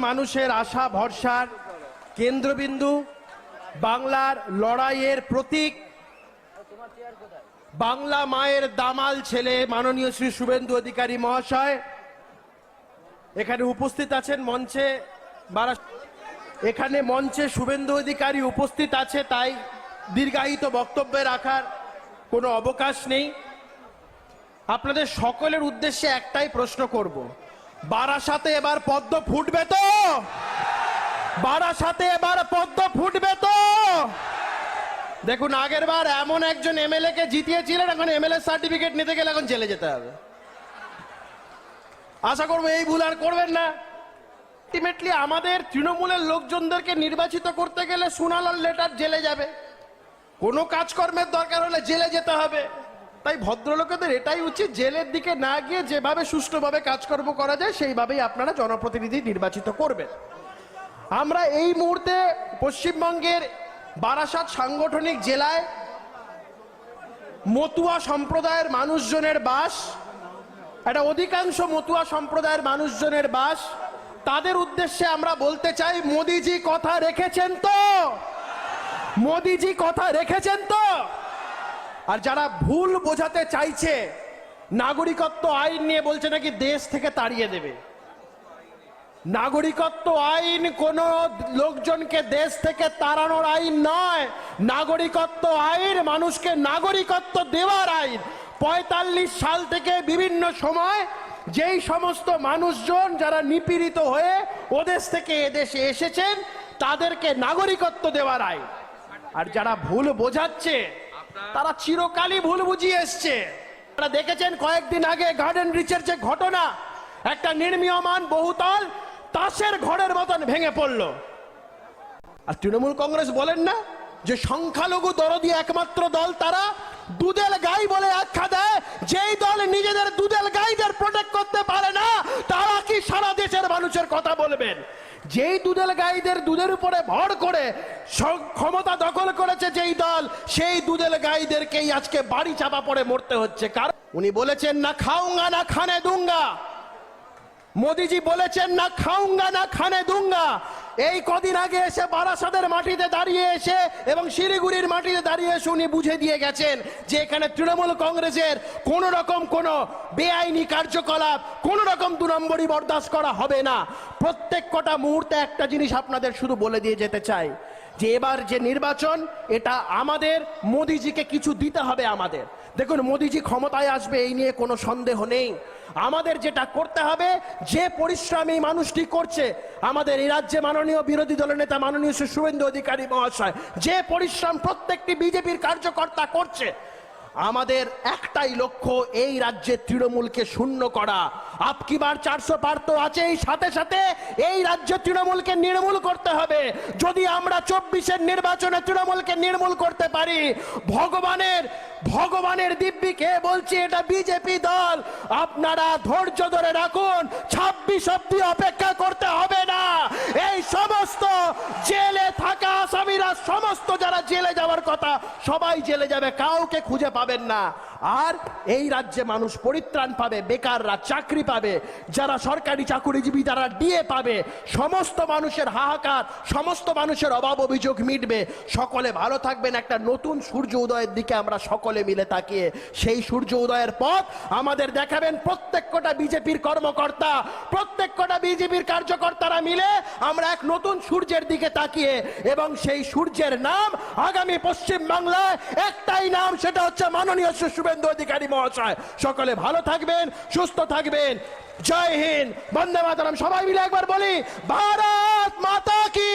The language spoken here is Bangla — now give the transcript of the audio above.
মানুষের আশা ভরসার কেন্দ্রবিন্দু, বাংলার লড়াইয়ের প্রতীক, বাংলা মায়ের দামাল ছেলে মাননীয় শ্রী শুভেন্দু অধিকারী মহাশয় এখানে উপস্থিত আছেন। মঞ্চে শুভেন্দু অধিকারী উপস্থিত আছে, তাই দীর্ঘায়িত বক্তব্যে রাখার কোনো অবকাশ নেই। আপনাদের সকলের উদ্দেশ্যে একটাই প্রশ্ন করব, বারাসাতে এবার পদ্ম ফুটবে তো? বারাসাতে এবার পদ্ম ফুটবে তো? দেখুন, আগের বার এমন একজন এমএলএ কে জিতিয়েছিলেন, এখন এমএলএ সার্টিফিকেট নিতে গেলে এখন জেলে যেতে হবে। আশা করবো এই ভুল আর করবেন না। আলটিমেটলি আমাদের তৃণমূলের লোকজনদেরকে নির্বাচিত করতে গেলে সুনালাল লেটার জেলে যাবে, কোনো কাজকর্মের দরকার হলে জেলে যেতে হবে। তাই ভদ্রলোকেদের এটাই উচিত, জেলের দিকে না গিয়ে যেভাবে সুষ্ঠুভাবে কাজকর্ম করা যায় সেইভাবেই আপনারা জনপ্রতিনিধি নির্বাচিত করবেন। আমরা এই মুহূর্তে পশ্চিমবঙ্গের বারাসাত সাংগঠনিক জেলায় মতুয়া সম্প্রদায়ের মানুষজনের বাস, একটা অধিকাংশ মতুয়া সম্প্রদায়ের মানুষজনের বাস। তাদের উদ্দেশ্যে আমরা বলতে চাই, মোদিজি কথা রেখেছেন তো? মোদিজি কথা রেখেছেন তো? আর যারা ভুল বোঝাতে চাইছে, নাগরিকত্ব আইন নিয়ে বলছে নাকি দেশ থেকে তাড়িয়ে দেবে, নাগরিকত্ব আইন কোন লোকজনকে দেশ থেকে তাড়ানোর আইন নয়। নাগরিকত্ব আইন মানুষকে নাগরিকত্ব দেওয়ার আইন। ৪৫ সাল থেকে বিভিন্ন সময় যেই সমস্ত মানুষজন যারা নিপীড়িত হয়ে ওদেশ থেকে এদেশে এসেছেন তাদেরকে নাগরিকত্ব দেওয়ার আইন। আর যারা ভুল বোঝাচ্ছে তারা চিরকালই ভুল বুঝিয়ে এসছে। আপনারা দেখেছেন কয়েকদিন আগে গার্ডেন রিচের যে ঘটনা, একটা নির্মীয়মান বহুতল তাসের ঘরের মতন ভেঙে পড়ল। আর তৃণমূল কংগ্রেস বলেন না যে সংখ্যালঘু দরদি একমাত্র দল, তারা দুধেল গাই বলে আখ্যা দেয়। যেই দল নিজেদের দুধেল গাইদের প্রোটেক্ট করতে পারে না, তারা কি সারা দেশের মানুষের কথা বলবেন? যেই দুধেল গাইদের দুধের উপরে ভর করে ক্ষমতা দখল করেছে যেই দল, সেই দুধেল গাইদেরকেই আজকে বাড়ি চাপা পড়ে মরতে হচ্ছে। কারণ উনি বলেছেন না খাউঙ্গা না খানে দুঙ্গা, মোদিজি বলেছেন না খাউঙ্গা না খানে দুঙ্গা। এই কদিন আগে এসে বারাসাতের মাটিতে দাঁড়িয়ে এসে এবং শিলিগুড়ির মাটিতে দাঁড়িয়ে এসে উনি বুঝে দিয়ে গেছেন যে এখানে তৃণমূল কংগ্রেসের কোন রকম কোন বেআইনি কার্যকলাপ, কোন রকম ২ নম্বরই বরদাস্ত করা হবে না। প্রত্যেক কটা মুহূর্তে একটা জিনিস আপনাদের শুধু বলে দিয়ে যেতে চাই যে এবার যে নির্বাচন, এটা আমাদের মোদিজিকে কিছু দিতে হবে। আমাদের দেখুন, মোদিজি ক্ষমতায় আসবে এই নিয়ে কোনো সন্দেহ নেই। আমাদের যেটা করতে হবে, যে পরিশ্রম এই মানুষটি করছে, আমাদের এই রাজ্যে মাননীয় বিরোধী দলের নেতা মাননীয় শ্রী শুভেন্দু অধিকারী মহাশয় যে পরিশ্রম প্রত্যেকটি বিজেপির কার্যকর্তা করছে, আমাদের একটাই লক্ষ্য এই রাজ্যে তৃণমূলকে শূন্য করা। আপকি বার ৪০০ পার তো আছেই, সাথে সাথে এই রাজ্যে তৃণমূলকে নির্মূল করতে হবে। যদি আমরা ২৪-এর নির্বাচনে তৃণমূলকে নির্মূল করতে পারি, ভগবানের দিব্যিকে বলছি, এটা বিজেপি দল, আপনারা ধৈর্য ধরে রাখুন। ২৬ অব্দি অপেক্ষা করতে হবে না। এই সমস্ত জেলে থাকা আসামিরা, সমস্ত যারা জেলে যাওয়ার কথা, সবাই জেলে যাবে, কাউকে খুঁজে পাবেন না। আর এই রাজ্যে মানুষ পরিত্রাণ পাবে, বেকাররা চাকরি পাবে, যারা সরকারি চাকুরিজীবী তারা ডিএ পাবে, সমস্ত মানুষের হাহাকার, সমস্ত মানুষের অভাব অভিযোগ মিটবে। সকলে ভালো থাকবেন। একটা নতুন সূর্য উদয়ের দিকে আমরা সকলে মিলে তাকিয়ে, সেই সূর্য উদয়ের পথ আমাদের দেখাবেন প্রত্যেক কটা বিজেপির কর্মকর্তা, প্রত্যেক কটা বিজেপির কার্যকর্তারা মিলে আমরা এক নতুন সূর্যের দিকে তাকিয়ে, এবং সেই সূর্যের নাম আগামী পশ্চিম বাংলায় একটাই নাম, সেটা হচ্ছে মাননীয় শ্রী শুভেন্দু অধিকারী মহাশয়। সকলে ভালো থাকবেন, সুস্থ থাকবেন। জয় হিন্দ, বন্দে মাতরম। সবাই মিলে একবার বলি, ভারত মাতা কি।